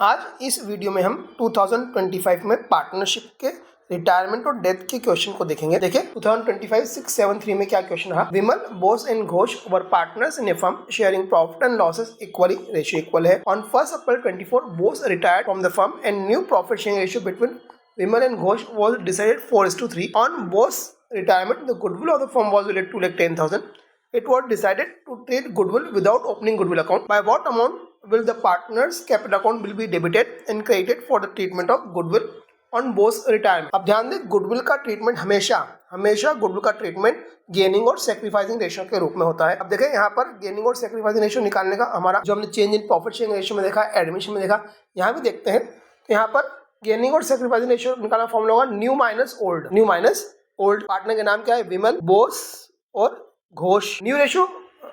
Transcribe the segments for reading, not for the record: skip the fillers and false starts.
आज इस वीडियो में हम 2025 में पार्टनरशिप के रिटायरमेंट और डेथ के क्वेश्चन को देखेंगे। देखिए 2025-673 में क्या क्वेश्चन रहा। Vimal, Bose and Ghosh were partners in a firm sharing profit and losses equally, ratio equal है। On 1 April 24 Bose retired from the firm and new profit sharing ratio between Vimal and Ghosh was decided 4:3. On Bose retirement, the goodwill of the firm was valued to 10,000. It was decided to treat goodwill without opening goodwill account. By what amount will the partners capital account will be debited and credited for the treatment of goodwill on Bose retirement? अब ध्यान दें, goodwill का treatment हमेशा goodwill का treatment gaining और sacrificing ratio के रूप में होता है। अब देखें यहाँ पर गेनिंग और सेक्रीफाइसिंग रेशियो निकालने का हमारा जो हमने change in profit sharing ratio में देखा, एडमिशन में देखा, यहाँ भी देखते हैं। तो यहाँ पर गेनिंग और सेक्रीफाइसिंग रेशियो निकालना फॉर्मूला होगा न्यू माइनस ओल्ड। पार्टनर के नाम क्या है? विमल, बोस और घोष। न्यू रेशियो,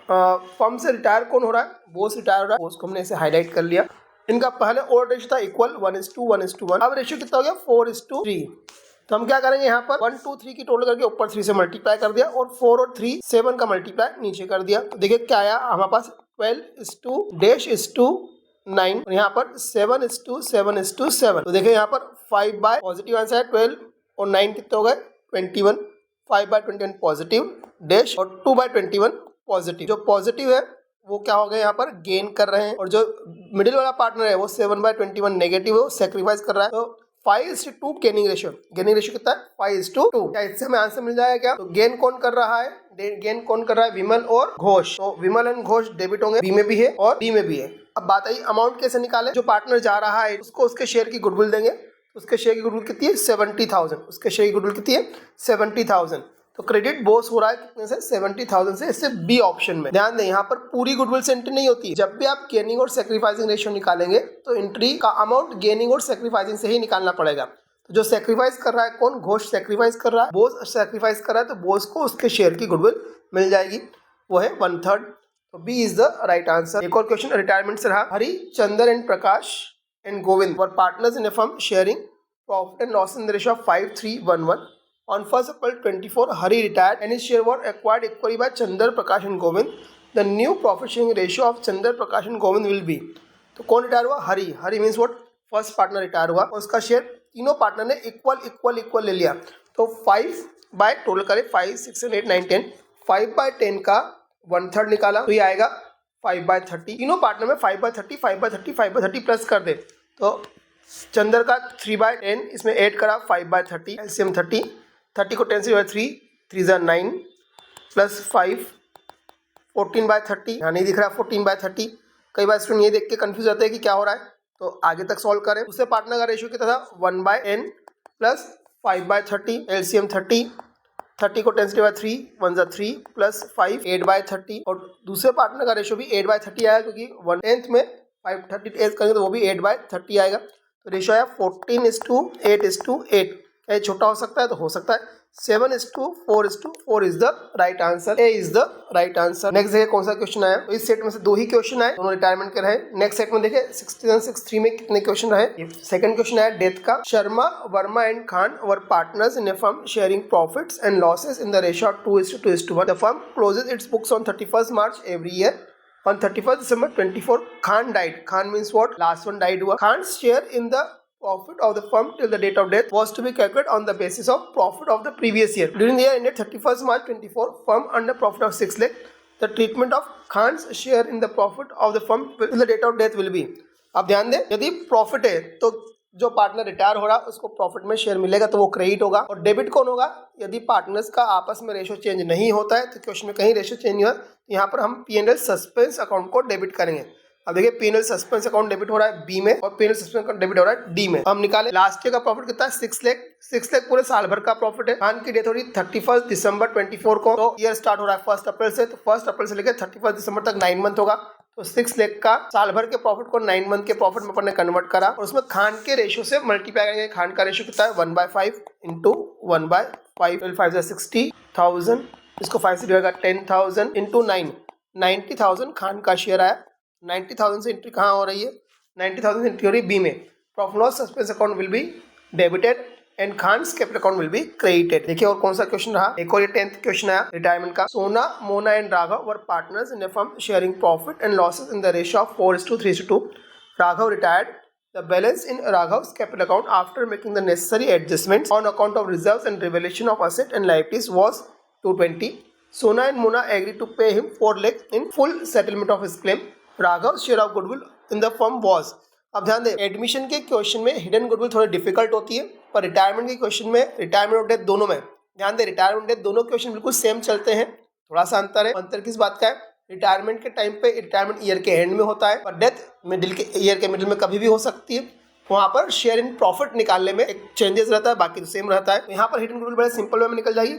फर्म से रिटायर कौन हो रहा है? बोस रिटायर हो रहा है, बोस को हमने ऐसे हाईलाइट कर लिया। इनका पहले ओल्ड रेशियो था इक्वल 1:1:1। अब रेशियो कितना हो गया? 4:3। तो हम क्या करेंगे यहाँ पर 1 2 3 की टोटल करके ऊपर 3 से मल्टीप्लाई कर दिया और 4 और 3 7 का मल्टीप्लाई नीचे कर दिया। तो देखिए क्या आया हमारे पास 12:9 और यहाँ पर 7:7:7। तो देखिए यहाँ पर 5 बाय पॉजिटिव आंसर है 12 और 9 कितने हो गए? 21। 5/21 पॉजिटिव डैश और 2/21 पॉजिटिव। जो पॉजिटिव है वो क्या हो गया यहाँ पर? गेन कर रहे हैं। और जो मिडिल वाला पार्टनर है वो 7/21 नेगेटिव है, वो सेक्रीफाइस कर रहा है। तो 5:2 गेनिंग रेशियो कितना है? 5:2। क्या इससे हमें आंसर मिल जाएगा क्या? तो गेन कौन कर रहा है? गेन कौन कर रहा है? विमल और घोष। तो विमल एंड घोष डेबिट होंगे, बी में भी है और डी में भी है। अब बात आई अमाउंट कैसे निकाले। जो पार्टनर जा रहा है उसको उसके शेयर की गुडविल देंगे। उसके शेयर की गुडविल कितनी है? 70,000। उसके शेयर की गुडविल कितनी है? 70,000। तो क्रेडिट बोस हो रहा है कितने से? 70,000 से। इससे बी ऑप्शन में ध्यान दें, यहाँ पर पूरी गुडविल से एंट्री नहीं होती। जब भी आप गेनिंग और सेक्रीफाइसिंग रेशियो निकालेंगे तो एंट्री का अमाउंट गेनिंग और सेक्रीफाइसिंग से ही निकालना पड़ेगा। तो जो सेक्रीफाइस कर रहा है कौन? घोष सेक्रीफाइस कर रहा है, बोस सेक्रीफाइस कर रहा है, तो बोस को उसके शेयर की गुडविल मिल जाएगी, वो है 1/3। तो B is the right answer. एक और क्वेश्चन रिटायरमेंट से रहा। Hari, Chander and Prakash and Govind were partners in a firm sharing profit and loss in the ratio of 5:3:1:1. On 1 April 24, Hari retired and his share was acquired equally by Chandar, Prakash and Govind. The new profit sharing ratio of Chandar, Prakash and Govind will be. तो कौन retire हुआ? Hari. Hari means what? First partner retire हुआ और उसका share तीनों partner ने equal ले लिया। तो 5 बाय टोटल करें 5, 6 and 8, 9, 10। 5/10 का 1/3 निकाला तो ये आएगा 5/30। तीनों पार्टनर में 5/30, 5/30, 5/30 प्लस कर दे तो चंदर का 3/10, इसमें ऐड करा 5/30, एलसीएम 30 को 10 से 3 3 9 प्लस 5 14/30। यहाँ नहीं दिख रहा 14/30। कई बार स्टूडेंट ये देख के कंफ्यूज होते हैं कि क्या हो रहा है, तो आगे तक सॉल्व करें। उससे पार्टनर का रेशियो कितना था? 1/n प्लस 5/30, एलसीएम 30 को 10 से 3 1 3 प्लस 5 8/30। और दूसरे पार्टनर का रेशियो भी 8/30 आया क्योंकि 1/10 में 5/30 एड करेंगे तो वो भी 8/30 आएगा। तो रेशियो आया 14:8:8। ए छोटा हो सकता है तो हो सकता है 7:4:4 is the right answer. A is the right answer. Next देखिए कौन सा क्वेश्चन आया। तो इस सेट में से 2 ही क्वेश्चन आए, दोनों रिटायरमेंट के रहे। नेक्स्ट सेट में देखिए 61-63 में कितने क्वेश्चन रहे। सेकंड क्वेश्चन आया डेथ का। Sharma, Verma and Khan were partners in a firm sharing profits and losses in the ratio of 2:2:1। The firm closes its books on 31 March every year. On 31 December 24, Khan died. Khan means what? Last one died हुआ। Khan's share in the profit of the firm till the date of death was to be calculated on the basis of profit of the previous year. During the year ended 31 March 24, firm earned a profit of 6 lakh. The treatment of Khan's share in the profit of the firm till the date of death will be. अब ध्यान दें, यदि profit है तो जो partner retire हो रहा है उसको प्रॉफिट में शेयर मिलेगा तो वो क्रेडिट होगा। और डेबिट कौन होगा? यदि पार्टनर्स का आपस में रेशियो चेंज नहीं होता है, तो क्वेश्चन में कहीं रेशियो चेंज नहीं हुआ, यहाँ पर हम P&L सस्पेंस अकाउंट को डेबिट करेंगे। अब देखिए P&L सस्पेंस अकाउंट डेबिट हो रहा है बी में और P&L सस्पेंस अकाउंट डेबिट हो रहा है डी में। हम निकाले लास्ट ईयर का प्रॉफिट कितना है? 6 लाख। 6 लाख पूरे साल भर का प्रॉफिट है। खान की डेथ हो रही 31 दिसंबर 24 को, तो ईयर स्टार्ट हो रहा है 1 अप्रैल से, तो 1 अप्रैल से लेकर 31 दिसंबर तक 9 मंथ होगा। तो 6 लाख का साल भर के प्रॉफिट को 9 मंथ के प्रॉफिट में अपन ने कन्वर्ट करा और उसमें खान के रेशियो से मल्टीप्लाई करेंगे। खान का रेशियो कितना है? 1/5 इंटू 1/5, 5 60,000, इसको 5 से डिवाइड 10,000 इंटू 9, 90,000 खान का शेयर आया। 90,000 से एंट्री कहाँ हो रही है? 90,000 से एंट्री हो रही है बी में। Profit loss suspense account will be debited and Khan's capital account will be credited. देखिए और कौन सा क्वेश्चन रहा। एक और ये 10th क्वेश्चन आया रिटायरमेंट का। सोना, Mona and Raghav were partners in a firm sharing profit and losses in the ratio of 4:3:2. Raghav retired The balance in Raghav's capital account after making the necessary adjustments on account of reserves and revaluation of asset and liabilities was 220. Sona and Mona agreed to pay him 4 lakhs in full settlement of his claim. Raghav's share of goodwill in the firm was. अब ध्यान दें, admission के question में hidden goodwill थोड़ी difficult होती है, पर retirement के क्वेश्चन में रिटायरमेंट और डेथ दोनों में ध्यान दें, रिटायरमेंट डेथ दोनों क्वेश्चन बिल्कुल सेम चलते हैं, थोड़ा सा अंतर है। अंतर किस बात का है? रिटायरमेंट के टाइम पे रिटायरमेंट ईयर के एंड में होता है और डेथ मिडिल के ईयर के मिडिल में कभी भी हो सकती है। वहाँ पर शेयर इन प्रॉफिट निकालने में एक चेंजेस रहता है, बाकी तो सेम रहता है। यहाँ पर हिडन गुडविल बड़े सिंपल वे में निकल जाएगी।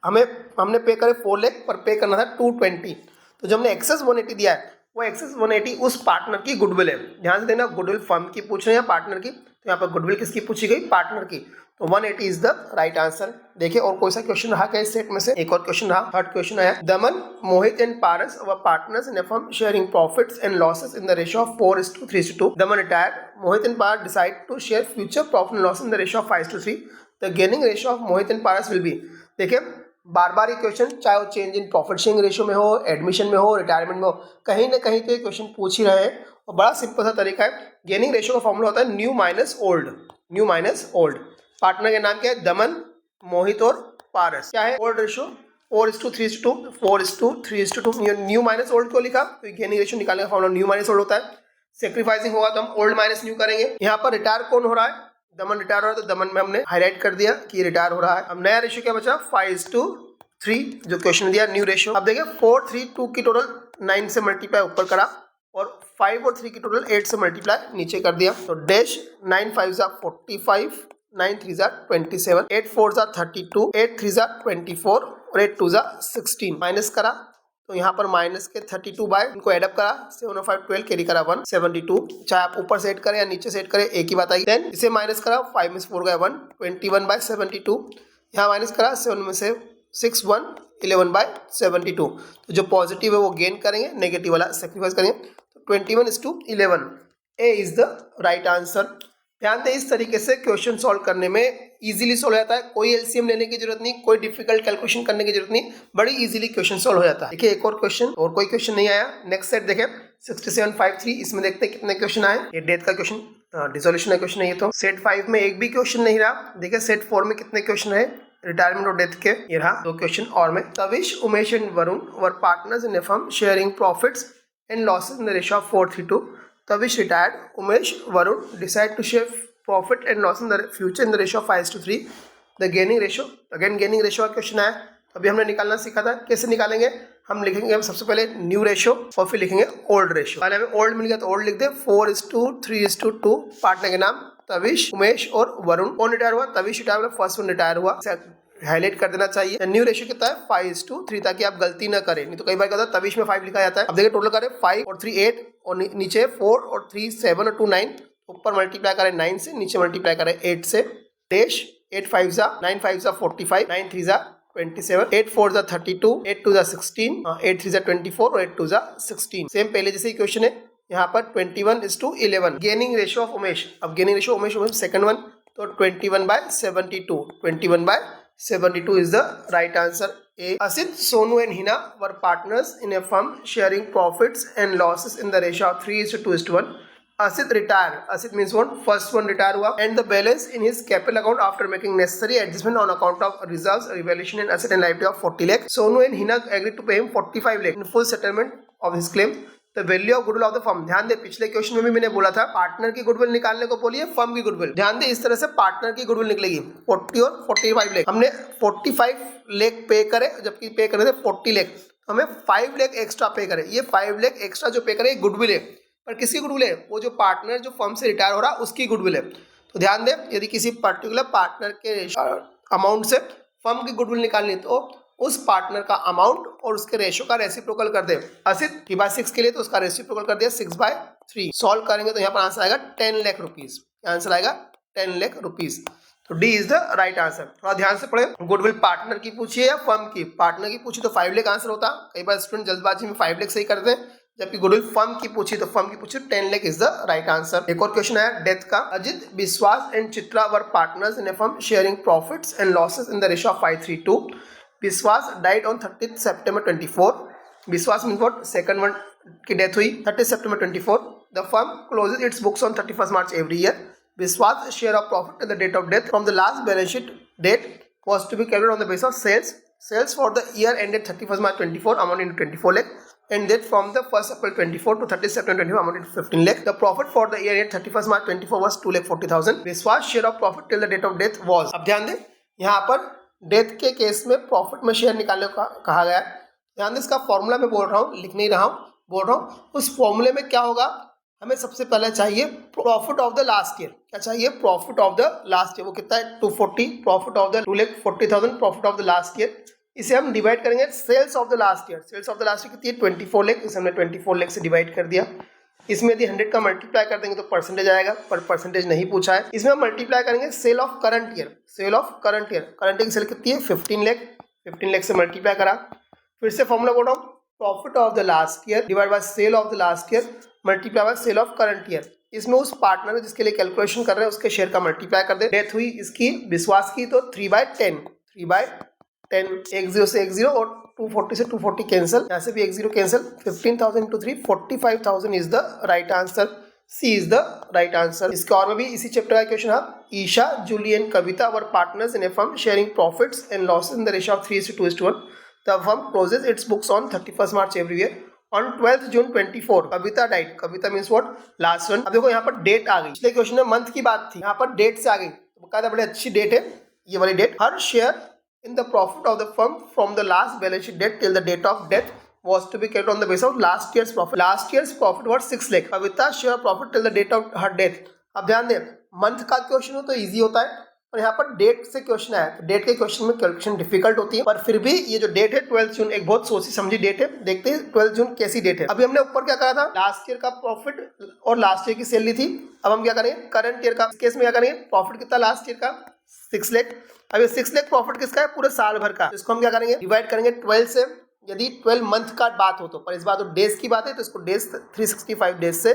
हमने पे करे 4 लाख पर पे करना था 220, तो जो हमने एक्सेस 180 दिया है वो एक्सेस 180 उस पार्टनर की गुडविल है। ध्यान से देना, गुडविल फर्म की पूछ रहे हैं पार्टनर की, तो यहाँ पर गुडविल किसकी पूछी गई? पार्टनर की। तो 180 इज द राइट आंसर। देखिए और कोई सा क्वेश्चन रहा क्या इस सेट में से? एक और क्वेश्चन रहा, थर्ड क्वेश्चन आया। Daman, Mohit and Paras were partners in a firm sharing profits and losses in the ratio of 4:3:2. Daman retired. Mohit and Paras decide to share future profit and loss in the ratio of 5:3. The gaining ratio of Mohit and Paras will be. देखिए बार बार ये question, चाहे वो change in profit sharing ratio में हो, admission में हो, retirement में हो, कहीं ना कहीं तो ये क्वेश्चन पूछ ही रहे हैं। और बड़ा सिंपल सा तरीका है, गेनिंग रेशियो का फॉर्मूला होता है new minus old. New minus old. Partner के नाम क्या है? दमन, मोहित और पारस। क्या है ओल्ड रेशियो? 4:3:2, 4:3:2। ये न्यू माइनस ओल्ड क्यों लिखा? तो गेनिंग रेशियो निकालने का फॉर्मूला न्यू माइनस ओल्ड होता है। सेक्रीफाइसिंग होगा तो हम ओल्ड माइनस न्यू करेंगे। यहाँ पर रिटायर कौन हो रहा है? दमन रिटायर हो रहा है, तो दमन में हमने हाईलाइट कर दिया कि रिटायर हो रहा है। अब नया रेशियो क्या बचा? 5:3 जो क्वेश्चन दिया न्यू रेशियो। अब देखिए 4, 3, 2 की टोटल 9 से मल्टीप्लाई ऊपर करा और 5 और 3 की टोटल 8 से मल्टीप्लाई नीचे कर दिया। तो डैश 9 5 जा 45, 9 3 जा 27, 8 4 जा 32, 8 3 जा 24 और 8 2 जा 16। माइनस करा तो यहाँ पर माइनस के 32 बाय इनको एडअप करा, 7 और 5 12 कैरी करा 172। चाहे आप ऊपर सेट करें या नीचे सेट करें एक ही बात आई। देन इसे माइनस करा, 5 में से 4 गया 1, 21 बाय 72। यहाँ माइनस करा, 7 में से 6 1, 11 बाय 72। तो जो पॉजिटिव है वो गेन करेंगे, नेगेटिव वाला सेक्रीफाइस करेंगे। तो 21:11 ए इज द राइट आंसर। ध्यान दें, इस तरीके से क्वेश्चन सॉल्व करने में इजीली सॉल्व हो जाता है। कोई एलसीएम लेने की जरूरत नहीं, कोई डिफिकल्ट कैलकुलेशन करने की जरूरत नहीं, बड़ी इजीली क्वेश्चन सॉल्व हो जाता है। देखिए एक और क्वेश्चन, और कोई क्वेश्चन नहीं आया। नेक्स्ट सेट देखें 6753, इसमें देखते हैं कितने क्वेश्चन आए। ये डेथ का क्वेश्चन, डिसोल्यूशन का क्वेश्चन है ये। तो सेट 5 में एक भी क्वेश्चन नहीं रहा। देखिए सेट 4 में कितने क्वेश्चन है रिटायरमेंट और डेथ के, ये रहा 2 क्वेश्चन और में। Tavish, Umesh and Varun were partners in a firm sharing profits and losses in the ratio of 4:3:2. Tavish retired. Umesh, Varun decide to share profit and loss in the future in the ratio of 5:3. The gaining ratio, again gaining ratio का question आया। अभी हमने निकालना सीखा था, कैसे निकालेंगे? हम लिखेंगे हम सबसे पहले न्यू रेशियो और फिर लिखेंगे ओल्ड रेशियो। पहले हमें ओल्ड मिल गया तो ओल्ड लिख दे, 4:3:2। पार्टनर के नाम तविश, उमेश और वरुण। कौन रिटायर हुआ? तविश रिटायर हुआ, फर्स्ट वन रिटायर हुआ, हाईलाइट कर देना चाहिए। न्यू रेशियो कितना है? 5:3, ताकि आप गलती ना करें, नहीं तो कई बार क्या होता है तविश में 5 लिखा जाता है। अब देखिए टोटल करें 5 और 3 8 और नीचे 4 और 3 7 और 2 9, ऊपर मल्टीप्लाई करें 9 से, नीचे मल्टीप्लाई करें 8 से। डैश 8 5 जा 9 5 जा 45, 9 3 जा 27, 8 4 जा 32, 8 2 जा 16, 8 3 जा 24 और 8 2 जा 16। सेम पहले जैसे ही क्वेश्चन है। यहाँ पर 21:11 गेनिंग रेशियो ऑफ उमेश। अब gaining ratio Umesh second one, तो 21/72, 21/72 is the right answer. A. Asit, Sonu and Hina were partners in a firm sharing profits and losses in the ratio of 3:2:1. Asit retired. Asit means what? First one retire हुआ, and the balance in his capital account after making necessary adjustment on account of reserves, revaluation and asset and liability of 40 lakh. Sonu and Hina agreed to pay him 45 lakh in full settlement of his claim. The value of goodwill of the firm. ध्यान दे, पिछले question में भी मैंने बोला था partner की goodwill निकालने को बोलिए, फर्म की गुडविल। ध्यान दे, इस तरह से पार्टनर की गुडविल निकलेगी 40 और 45 लाख। हमने 45 लाख पे करे, जबकि पे करे थे 40 लाख, हमें 5 लाख एक्स्ट्रा पे करे। ये 5 लाख एक्स्ट्रा जो पे करे गुडविल है, पर किसकी गुडविल है? वो जो पार्टनर जो फर्म से रिटायर हो रहा है उसकी गुडविल है। तो ध्यान दे, यदि किसी पर्टिकुलर पार्टनर के अमाउंट से फर्म की गुडविल निकालनी तो उस पार्टनर का अमाउंट और उसके रेशियो का रेसिप्रोकल कर दे। असित 3/6 के लिए तो उसका रेसिप्रोकल कर दिया 6/3। सॉल्व करेंगे तो यहाँ पर आंसर आएगा 10 लाख रुपीज। आंसर आएगा 10 लाख रुपीज। तो D is the right answer. थोड़ा ध्यान से पढ़े, गुडविल पार्टनर की पूछिए या फर्म की? पार्टनर की पूछी तो 5 लाख आंसर होता। कई बार स्टूडेंट जल्दबाजी में 5 लाख सही करते हैं, जबकि गुडविल फर्म की पूछी तो फर्म की पूछी 10 lakh is the right answer. एक और क्वेश्चन आया डेथ का। Ajit, Vishwas and Chitra were partners in a firm sharing profits and losses in the ratio of 5:3:2. Vishwas died on 30th September 24. Vishwas mean what? Second one की डेथ हुई 30 सितंबर 24। The firm closes its books on 31st March every year. Vishwas share of profit at the date of death from the last balance sheet date was to be calculated on the basis of sales. Sales for the year ended 31st March 24 amounting to 24 lakh and that from the 1st April 24 to 30th September 24 amounting to 15 lakh. The profit for the year ended 31st March 24 was 2,40,000. Vishwas share of profit till the date of death was. अब ध्यान दें, यहाँ पर death के case में profit में share निकालने को कहा गया है। ध्यान दें, इसका फॉर्मूला मैं बोल रहा हूँ, लिख नहीं रहा हूँ, बोल रहा हूँ। उस फॉर्मूले में क्या होगा, हमें सबसे पहले चाहिए profit of the last year. क्या चाहिए? Profit of the last year. वो कितना है? 240। Profit of the 2,40,000 profit of the last year. इसे हम डिवाइड करेंगे sales of the last year. Sales of the last year कितनी है? 24 लाख। इसे हमने 24 लाख से डिवाइड कर दिया। इसमें यदि 100 का मल्टीप्लाई कर देंगे तो परसेंटेज आएगा, पर परसेंटेज नहीं पूछा है। इसमें हम मल्टीप्लाई करेंगे sale of current year. Sale of current year, current year की सेल कितनी है? 15 लाख। 15 लाख से मल्टीप्लाई करा। फिर से फॉर्मूला बोल रहा हूँ, profit of the last year divide by sale of the last year multiply by sale of current year. इसमें उस पार्टनर जिसके लिए कैलकुलेशन कर रहे हैं उसके शेयर का मल्टीप्लाई कर दे। डेथ हुई इसकी विश्वास की तो 3/10। 3/10, एक 0 से एक 0 और 240 से 240 कैंसिल, यहाँ से भी एक 0 cancel. 15,000 into 3 45,000 is the right answer. C is the right answer. इसके और में भी इसी चैप्टर का क्वेश्चन है। Isha, Julie and Kavita were partners in a firm sharing profits and losses in the ratio of 3:2:1। The firm closes its books on 31st March every year. On 12th June 24 Kavita died. Kavita means what? Last one. अब देखो यहाँ पर date आ गई। पिछले question में month की बात थी, यहाँ पर डेट से आ गई। तो बकायदा बड़ी अच्छी डेट है ये वाली date. Her share in the profit of the firm from the last balance sheet date till the date of death was to be calculated on the basis of last year's profit. Last year's profit was 6 lakh. Kavita share profit till the date of her death. अब ध्यान दें, month का question हो तो easy होता है, और यहाँ पर डेट से क्वेश्चन आया तो डेट के क्वेश्चन में कैलकुलेशन डिफिकल्ट होती है। पर फिर भी ये जो डेट है 12 जून एक बहुत सोची समझी डेट है। देखते हैं 12 जून कैसी डेट है। अभी हमने ऊपर क्या करा था? लास्ट ईयर का प्रॉफिट और लास्ट ईयर की सेल ली थी। अब हम क्या करेंगे? करंट ईयर का केस में क्या करेंगे? प्रॉफिट कितना लास्ट ईयर का? 6 लाख। अब ये 6 लाख प्रॉफिट किसका है? पूरे साल भर का। इसको हम क्या करेंगे? डिवाइड करेंगे 12 से। यदि 12 मंथ का बात हो तो, पर इस बार तो डेज की बात है तो इसको डेज 365 डेज से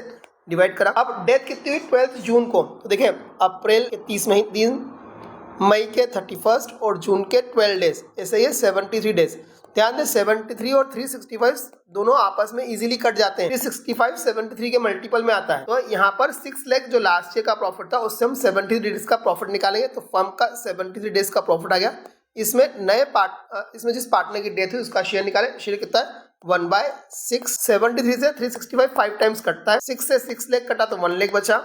डिवाइड करा। अब डेथ कितनी हुई? 12 जून को। तो देखिए अप्रैल के 30 दिन, मई के 31 और जून के 12 डेज, ऐसे ये 73 डेज। ध्यान दें 73 और 365 दोनों आपस में इजीली कट जाते हैं। 365 73 के मल्टीपल में आता है। तो यहाँ पर 6 लाख जो लास्ट ईयर का प्रॉफिट था उससे हम 73 डेज का प्रॉफिट निकालेंगे तो फर्म का 73 डेज का प्रॉफिट आ गया। इसमें इसमें जिस पार्टनर की डेथ हुई उसका शेयर निकाले। शेयर कितना है? 1/6। 73 से 365 5 टाइम्स कटता है। 6 से 6 लाख कटा तो 1 लाख बचा,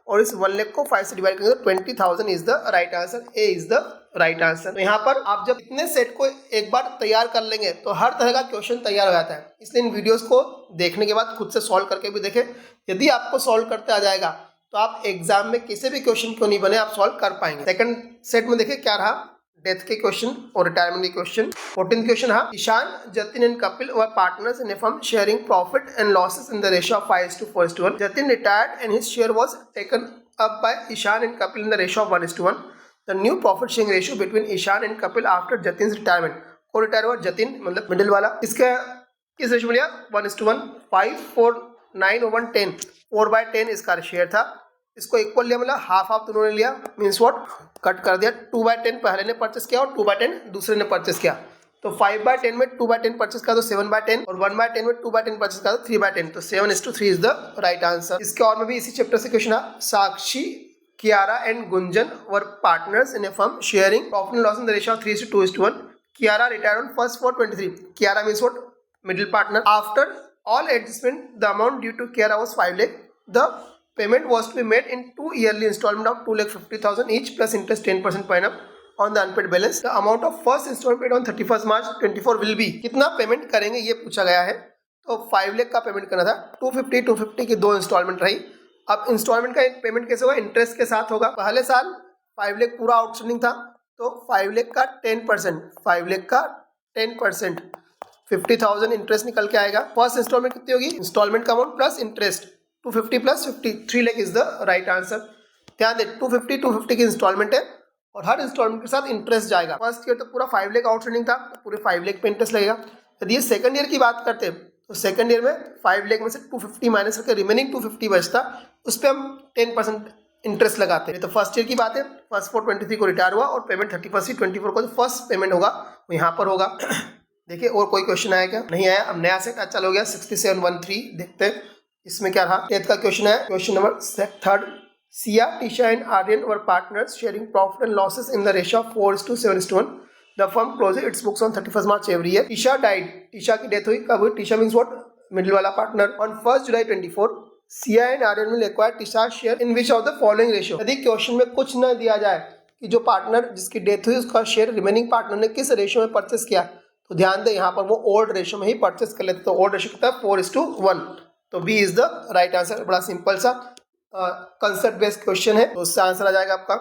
और इस 1 लाख को 5 से डिवाइड करेंगे तो 20,000 is the right answer. A is the right answer. तो यहाँ पर आप जब इतने सेट को एक बार तैयार कर लेंगे तो हर तरह का क्वेश्चन तैयार हो जाता है। इसलिए इन वीडियोस को देखने के बाद खुद से सॉल्व करके भी देखें। यदि आपको सॉल्व करते आ जाएगा तो आप एग्जाम में किसी भी क्वेश्चन क्यों नहीं बने, आप सॉल्व कर पाएंगे। सेकंड सेट में देखिए क्या रहा? डेथ के क्वेश्चन और रिटायरमेंट के क्वेश्चन। 14th क्वेश्चन है, Ishaan, Jatin and Kapil were partners in a firm sharing profit and losses in the ratio of 5:4:1. Jatin retired and his share was taken up by Ishan and Kapil in the ratio of 1:1. The new profit sharing ratio between Ishan and Kapil after Jatin's retirement. को retire हुआ जतिन, मतलब middle वाला। इसका किस ratio में लिया? 1:1। 5, 4, 9 और 10, 4/10 इसका शेयर था। इसको इक्वल लिया, मतलब हाफ हाफ दोनों ने लिया। Means what? कट कर दिया। 2/10 पहले ने परचेस किया और 2/10 दूसरे ने परचेस किया। तो 5/10 में 2/10 परचेस किया तो 7/10, और 1/10 में 2/10 परचेस किया तो 3/10। तो 7:3 इज द राइट आंसर। इसके और में भी इसी चैप्टर से क्वेश्चन है, Sakshi, Kiara and Gunjan were partners in a firm sharing profit and loss in the ratio of 3:2:1. Kiara retired on 1/4/23. Kiara means what? Middle partner. After all adjustment, the amount due to Kiara was 5 lakh. The payment was to be made in 2 yearly installment of 2,50,000 each plus interest 10% per annum on the unpaid balance. The amount of first installment paid on 31st March 24 will be. कितना payment करेंगे ये पूछा गया है। तो 5 लाख का payment करना था। 250 की 2 इंस्टॉलमेंट रही। अब इंस्टॉलमेंट का पेमेंट कैसे होगा? इंटरेस्ट के साथ होगा। पहले साल 5 लाख पूरा आउटस्टैंडिंग था तो 5 लाख का 10%, 5 लाख का 10%, 50,000 इंटरेस्ट निकल के आएगा। फर्स्ट इंस्टॉलमेंट कितनी होगी? इंस्टॉलमेंट का amount plus interest 250 plus 50, 3 lakh is the right answer. ध्यान दे 250 की इंस्टॉलमेंट है और हर इंस्टॉलमेंट के साथ इंटरेस्ट जाएगा। फर्स्ट ईयर तो पूरा 5 लाख आउटस्टैंडिंग था तो पूरे 5 लाख पे इंटरेस्ट लगेगा। यदि ये सेकंड ईयर की बात करते हैं तो सेकंड ईयर में 5 लाख में से 250 माइनस करके रिमेनिंग 250 बचता, उस पर हम 10% इंटरेस्ट लगाते हैं। तो फर्स्ट ईयर की बात है, 1/4/23 को रिटायर हुआ और पेमेंट 31/24 को जो फर्स्ट पेमेंट होगा वो यहाँ पर होगा। देखिए और कोई क्वेश्चन आया क्या? नहीं आया। अब नया सेट अच्छा हो गया 6713 देखते हैं। इसमें क्या रहा, 10th का क्वेश्चन है, question number 3rd। Sia, Tisha and Aryan were partners sharing profit and losses in the ratio of 4:7:1. The firm closes its books on 31st March every year. Tisha died. Tisha की death हुई, कब हुई? Tisha means what? Middle वाला partner. On 1st July 24, Sia and Aryan will acquire Tisha's share in which of the following ratio? यदि question में कुछ न दिया जाए कि जो पार्टनर जिसकी डेथ हुई उसका शेयर रिमेनिंग पार्टनर ने किस रेशियो में परचेस किया, तो ध्यान दें यहाँ पर वो ओल्ड रेशियो में ही परचेस कर लेते। तो ओल्ड रेशियो कितना है? 4:1। तो B is the right answer. बड़ा सिंपल सा कंसेप्ट बेस्ड क्वेश्चन है, तो उससे आंसर आ जाएगा आपका।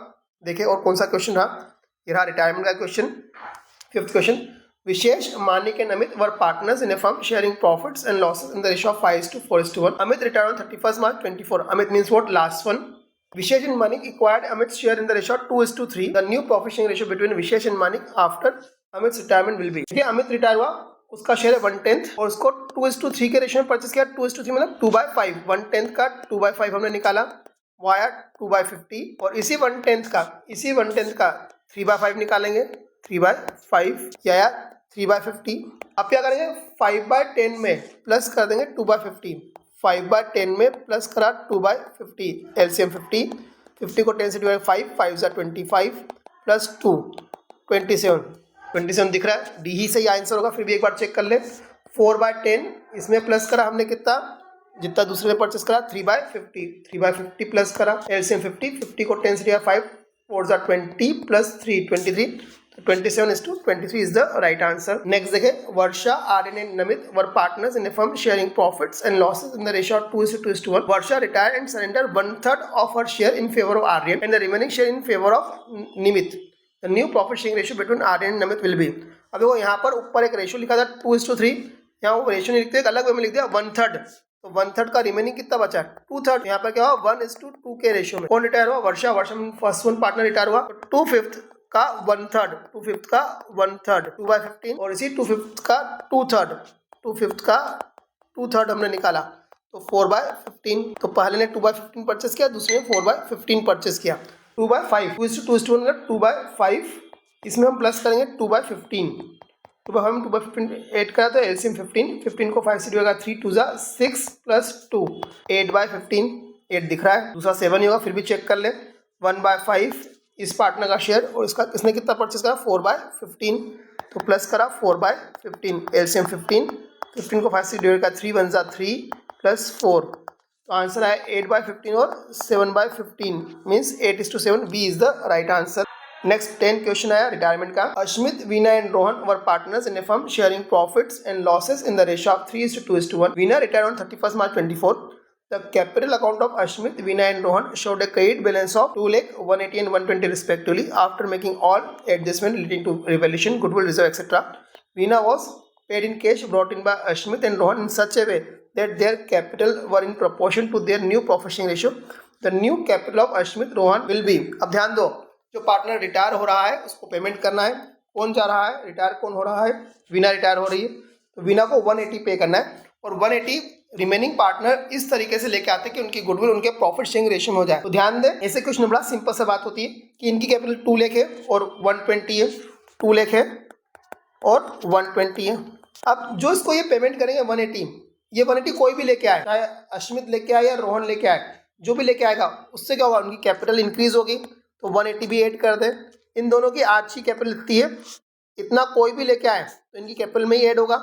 देखिए और कौन सा क्वेश्चन रहा, ये रहा रिटायरमेंट का question. 5th question, Vishesh, Manik and Amit were partners in a firm sharing profits and losses in the ratio of 5:4:1. Amit retired on 31st March 24. Amit means what? Last one. Vishesh and Manik acquired Amit's share in the ratio 2:3. The new profit sharing ratio between Vishesh and Manik after Amit's retirement will be. देखिए Amit retire हुआ, उसका share है 1/10 और उसको 2:3 के ratio में purchase किया। 2:3 मतलब 2/5। 1/10 का 2/5 हमने निकाला, वाया 2/50 और इसी 1/10 का 3/5 निकालेंगे, 3/5 क्या यार 3/50। अब क्या करेंगे, 5/10 में प्लस कर देंगे 2/50। 5/10 में प्लस करा 2/50, एलसीएम 50, 50 को 10 से डिवाइड 5, 5 ज़ा 25 प्लस 2 27 दिख रहा है, डी ही सही आंसर होगा। फिर भी एक बार चेक कर ले, 4/10 इसमें प्लस करा हमने कितना, जितना दूसरे में परचेस करा 3/50 प्लस करा एलसीएम 50 को 10 से डिवाइड 5, 4 ज़ा 20 plus 3 23, 27:23 is the right answer. Next देखें, Varsha, Aryan and Namit were partners in a firm sharing profits and losses in the ratio of 2:1. Varsha retired and surrendered 1/3 of her share in favor of Aryan and the remaining share in favor of Nimit. The new profit sharing ratio between Aryan and Nimit will be. अब देखो यहाँ पर ऊपर एक ratio लिखा था 2:3, यहाँ वो रेशियो नहीं लिखते, एक अलग वे में लिख दिया 1/3। तो 1/3 का रिमेनिंग कितना बचा है? 2/3। यहाँ पर क्या हुआ, 1:2 के रेशियो में कौन रिटायर हुआ? वर्षा। वर्षा में फर्स्ट वन पार्टनर रिटायर हुआ, 2/5 का 1/3, 2/5 का 1/3 2/15 और इसी 2/5 का 2/3, 2/5 का 2/3 हमने निकाला, तो 4/15। तो पहले ने 2/15 परचेस किया, दूसरे ने 4/15 परचेस किया। 2/5 2:2 मतलब 2/5, इसमें हम प्लस करेंगे 2/15। 2/15 8 करा तो एलसीएम 15 को 5 से डिवाइड करा 3 2 ज़ा 6 प्लस 2 8/15, 8 दिख रहा है, दूसरा 7 ही होगा, फिर भी चेक कर ले। 1/5 इस पार्टनर का शेयर और इसका किसने कितना परचेस करा 4/15, तो प्लस करा 4/15 एलसीएम 15 को 5 से डिवाइड करा 3 1 ज़ा 3 प्लस 4, तो आंसर है 8/15 और 7/15 means 8:7। B is the right answer. Next 10 question आया रिटायरमेंट का। Ashmit, Veena and Rohan were partners in a firm sharing profits and losses in the ratio of 3:2:1. Veena retired on 31st March 24. The capital account of Ashmit, Veena and Rohan showed a credit balance of 2 lakh 180 and 120 respectively after making all adjustments relating to revaluation, goodwill reserve, etc. Veena was paid in cash brought in by Ashmit and Rohan in such a way that their capital were in proportion to their new profit sharing ratio. The new capital of Ashmit Rohan will be. अब ध्यान दो, जो partner retire हो रहा है उसको payment करना है। कौन जा रहा है रिटायर, कौन हो रहा है? वीना रिटायर हो रही है, तो वीना को 180 पे करना है और 180 रिमेनिंग पार्टनर इस तरीके से लेके आते हैं कि उनकी गुडविल उनके प्रॉफिट शेयरिंग रेशियो में हो जाए। तो ध्यान दें, ऐसे क्वेश्चन बड़ा सिंपल सा बात होती है कि इनकी कैपिटल 2 लाख है और 120 है, 2 लाख है और 120 है। अब जो इसको ये पेमेंट करेंगे 180, ये 180 कोई भी लेके आए, चाहे अश्मित लेके आए या रोहन लेके आए, जो भी लेके आएगा उससे क्या होगा, उनकी कैपिटल इंक्रीज होगी, तो 180 भी ऐड कर दें। इन दोनों की आज की कैपिटल इतनी है, इतना कोई भी लेके आए तो इनकी कैपिटल में ही ऐड होगा,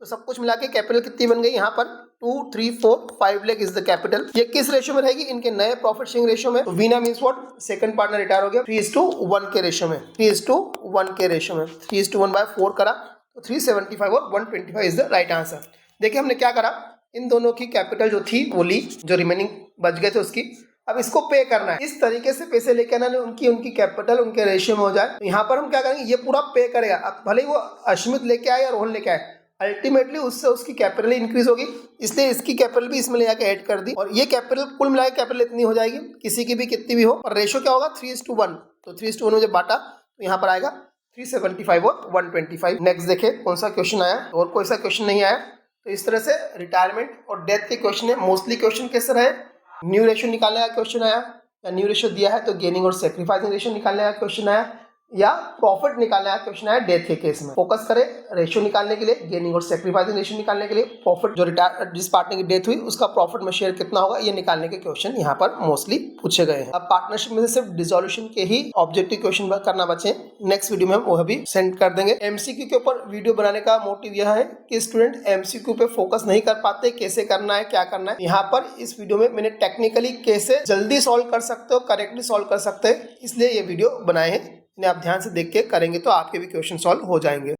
तो सब कुछ मिला के कैपिटल कितनी बन गई यहाँ पर 2 3 4 5 लाख इज द कैपिटल। ये किस रेशियो में रहेगी? इनके नए प्रॉफिट शेयरिंग रेशियो में। तो Veena means what, second partner retire हो गया, 3:1 के रेशियो में, 3:1 के रेशियो में, 3:1/4 करा तो 375 और 125 इज द राइट आंसर। देखिए हमने क्या करा, इन दोनों की कैपिटल जो थी वो ली, जो रिमेनिंग बच गए थे उसकी, अब इसको पे करना है। इस तरीके से पैसे लेके आना, उनकी कैपिटल उनके रेशियो में हो जाए। तो यहाँ पर हम क्या करेंगे, ये पूरा पे करेगा। अब भले ही वो अश्मित लेके आए या रोहन लेके आए, अल्टीमेटली उससे उसकी कैपिटल इंक्रीज होगी, इसलिए इसकी कैपिटल भी इसमें ले जाकर ऐड कर दी और ये कैपिटल कुल मिला के कैपिटल इतनी हो जाएगी, किसी की भी कितनी भी हो। और रेशियो क्या होगा 3:1, तो 3:1 में जब बांटा तो यहाँ पर आएगा 375 और 125। नेक्स्ट देखे कौन सा क्वेश्चन आया, और कोई सा क्वेश्चन नहीं आया। तो इस तरह से रिटायरमेंट और डेथ के क्वेश्चन है। मोस्टली क्वेश्चन कैसे रहे, न्यू रेशियो निकालने का क्वेश्चन आया, या न्यू रेशियो दिया है तो गेनिंग और सेक्रीफाइसिंग रेशियो निकालने का क्वेश्चन आया, या प्रॉफिट निकालने का क्वेश्चन है डेथ के केस में। फोकस करें रेशियो निकालने के लिए, गेनिंग और सेक्रीफाइसिंग रेशियो निकालने के लिए, प्रॉफिट जो जिस पार्टनर की डेथ हुई उसका प्रॉफिट में शेयर कितना होगा, ये निकालने के क्वेश्चन यहाँ पर मोस्टली पूछे गए हैं। अब पार्टनरशिप में से सिर्फ डिसोल्यूशन के ही ऑब्जेक्टिव क्वेश्चन करना बचे, नेक्स्ट वीडियो में हम वह भी सेंड कर देंगे। एमसीक्यू के ऊपर वीडियो बनाने का मोटिव यह है कि स्टूडेंट एमसीक्यू पे फोकस नहीं कर पाते, कैसे करना है क्या करना है। यहाँ पर इस वीडियो में मैंने टेक्निकली कैसे जल्दी सॉल्व कर सकते हो, करेक्टली सॉल्व कर सकते हैं, इसलिए ये वीडियो बनाए हैं। इन्हें आप ध्यान से देख के करेंगे तो आपके भी क्वेश्चन सॉल्व हो जाएंगे।